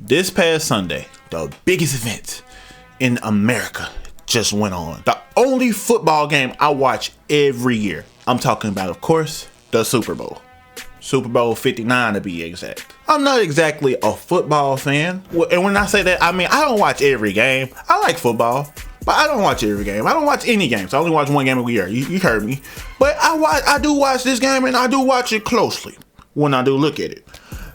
This past Sunday, the biggest event in America just went on. The only football game I watch every year. I'm talking about, of course, the Super Bowl. Super Bowl 59 to be exact. I'm not exactly a football fan. And when I say that, I mean, I don't watch every game. I like football, but I don't watch every game. I don't watch any games. I only watch one game a year. You heard me. But I do watch this game, and I do watch it closely when I do look at it.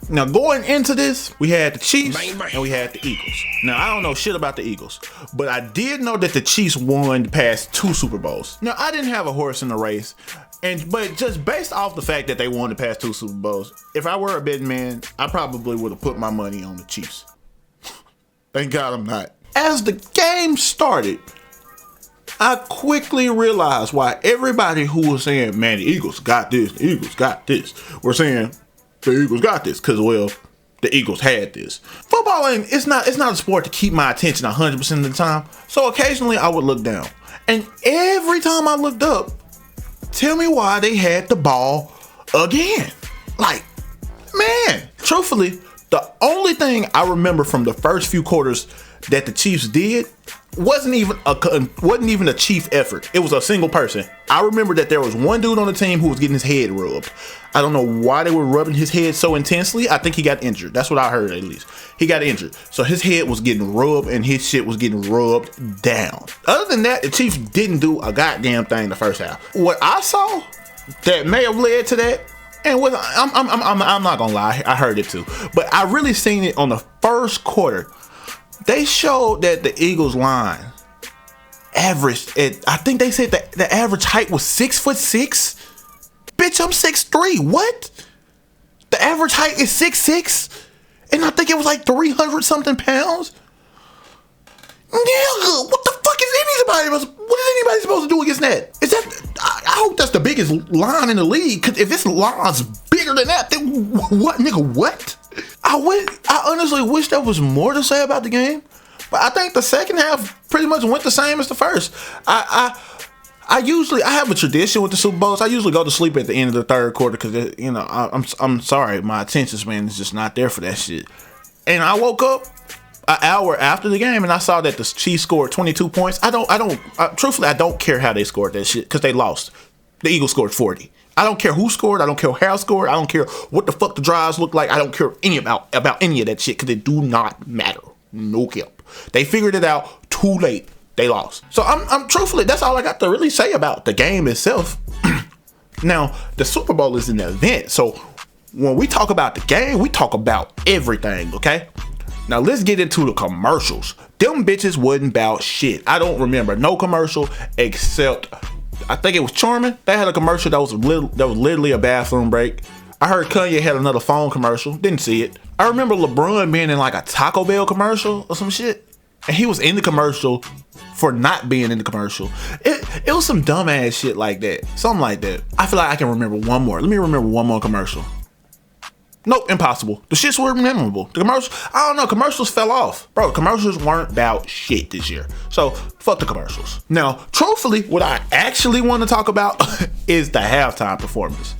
Now, going into this, we had the Chiefs and we had the Eagles. Now, I don't know shit about the Eagles, but I did know that the Chiefs won the past 2 Super Bowls. Now, I didn't have a horse in the race, but just based off the fact that they won the past 2 Super Bowls, if I were a betting man, I probably would have put my money on the Chiefs. Thank God I'm not. As the game started, I quickly realized why everybody who was saying, man, the Eagles got this, the Eagles got this, were saying, the Eagles got this, because, well, the Eagles had this. Football it's not a sport to keep my attention 100% of the time, so occasionally I would look down. And every time I looked up, tell me why they had the ball again. Like, man, truthfully, the only thing I remember from the first few quarters that the Chiefs did wasn't even a Chief effort. It was a single person. I remember that there was one dude on the team who was getting his head rubbed. I don't know why they were rubbing his head so intensely. I think he got injured. That's what I heard, at least. He got injured. So his head was getting rubbed and his shit was getting rubbed down. Other than that, the Chiefs didn't do a goddamn thing the first half. What I saw that may have led to that, and I'm not gonna lie, I heard it too, but I really seen it on the first quarter. They showed that the Eagles line averaged, I think they said that the average height was 6'6". Bitch, I'm 6'3". What? The average height is 6'6", and I think it was like 300 something pounds. Nigga, what the fuck is anybody supposed to do against that? Is that? I hope that's the biggest line in the league. Cause if this line's bigger than that, then what, nigga? What? I honestly wish there was more to say about the game, but I think the second half pretty much went the same as the first. I have a tradition with the Super Bowls. I usually go to sleep at the end of the third quarter because, you know, I'm sorry, my attention span is just not there for that shit. And I woke up an hour after the game and I saw that the Chiefs scored 22 points. Truthfully, I don't care how they scored that shit because they lost. The Eagles scored 40. I don't care who scored. I don't care how scored. I don't care what the fuck the drives look like. I don't care about any of that shit because it do not matter. No cap. They figured it out too late. They lost. So I'm truthfully, that's all I got to really say about the game itself. Now, the Super Bowl is an event. So when we talk about the game, we talk about everything, okay? Now let's get into the commercials. Them bitches wasn't about shit. I don't remember no commercial except I think it was Charmin. They had a commercial that was literally a bathroom break. I heard Kanye had another phone commercial. Didn't see it. I remember LeBron being in like a Taco Bell commercial or some shit. And he was in the commercial for not being in the commercial. It was some dumbass shit like that. Something like that. I feel like I can remember one more. Let me remember one more commercial. Nope, impossible. The shits were memorable. The commercials, I don't know, commercials fell off. Bro, commercials weren't about shit this year. So, fuck the commercials. Now, truthfully, what I actually want to talk about is the halftime performance.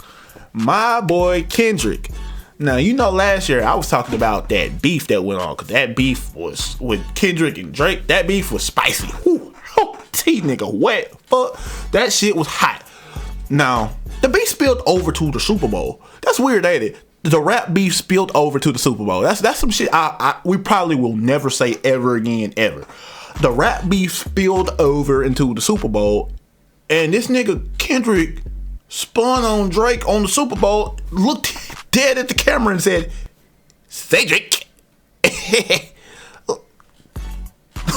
My boy Kendrick. Now, you know, last year I was talking about that beef that went on, because that beef was with Kendrick and Drake. That beef was spicy. Whew. T nigga wet. Fuck. That shit was hot. Now, the beef spilled over to the Super Bowl. That's weird, ain't it? The rap beef spilled over to the Super Bowl. That's some shit we probably will never say ever again, ever. The rap beef spilled over into the Super Bowl, and this nigga Kendrick spun on Drake on the Super Bowl, looked dead at the camera and said, "Say Drake."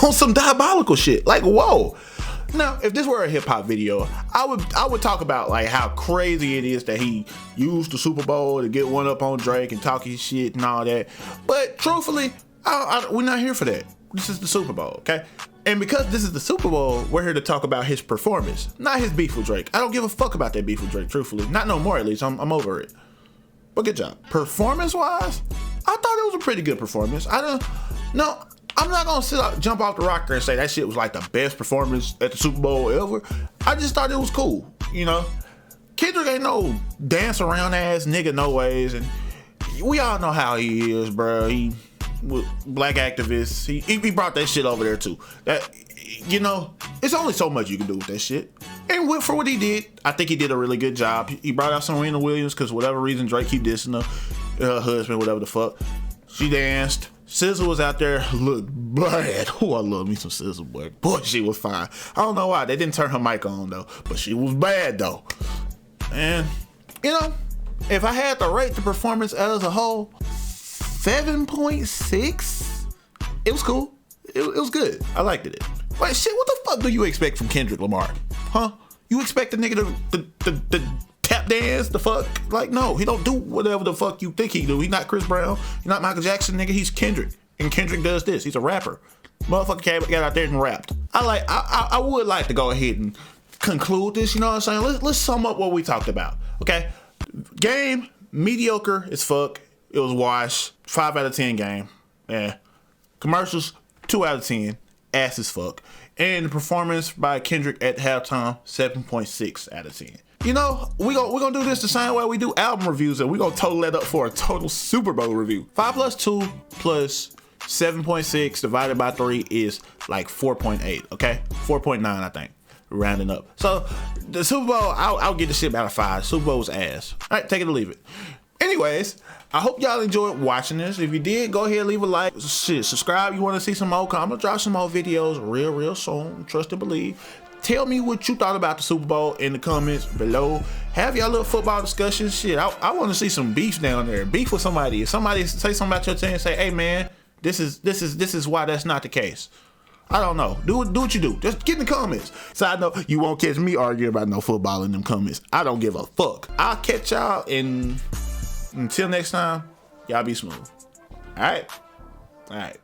On some diabolical shit. Like, whoa. Now, if this were a hip hop video, I would talk about like how crazy it is that he used the Super Bowl to get one up on Drake and talk his shit and all that. But truthfully, we're not here for that. This is the Super Bowl, okay? And because this is the Super Bowl, we're here to talk about his performance, not his beef with Drake. I don't give a fuck about that beef with Drake, truthfully. Not no more, at least. I'm over it. But good job. Performance-wise, I thought it was a pretty good performance. I'm not gonna jump off the rocker and say that shit was like the best performance at the Super Bowl ever. I just thought it was cool, you know. Kendrick ain't no dance around ass nigga no ways, and we all know how he is, bro. He with black activists. He brought that shit over there too. That, you know, it's only so much you can do with that shit. And for what he did, I think he did a really good job. He brought out Serena Williams because whatever reason Drake keep dissing her husband, whatever the fuck. She danced. SZA was out there, looked bad. Oh, I love me some SZA, boy. Boy, she was fine. I don't know why. They didn't turn her mic on, though. But she was bad, though. And, you know, if I had to rate the performance as a whole, 7.6, it was cool. It was good. I liked it. But shit, what the fuck do you expect from Kendrick Lamar? Huh? You expect the nigga to tap dance, the fuck? Like, no, he don't do whatever the fuck you think he do. He's not Chris Brown. He's not Michael Jackson, nigga. He's Kendrick. And Kendrick does this. He's a rapper. Motherfucker got out there and rapped. I would like to go ahead and conclude this, you know what I'm saying? Let's sum up what we talked about, okay? Game, mediocre as fuck. It was wash. 5 out of 10 game. Yeah. Commercials, 2 out of 10. Ass as fuck. And the performance by Kendrick at halftime, 7.6 out of 10. You know, we're gonna do this the same way we do album reviews, and we're gonna total that up for a total Super Bowl review. 5 plus 2 plus 7.6 divided by 3 is like 4.8, okay? 4.9, I think, rounding up. So the Super Bowl, I'll get the shit out of 5. Super Bowl was ass. All right, take it or leave it. Anyways, I hope y'all enjoyed watching this. If you did, go ahead and leave a like. Shit, subscribe. You want to see some more? I'm gonna drop some more videos real soon. Trust and believe. Tell me what you thought about the Super Bowl in the comments below. Have y'all little football discussions. Shit, I want to see some beef down there. Beef with somebody. If somebody say something about your team and say, hey man, this is why that's not the case. I don't know. Do what you do. Just get in the comments. Side note, you won't catch me arguing about no football in them comments. I don't give a fuck. I'll catch y'all until next time. Y'all be smooth. All right.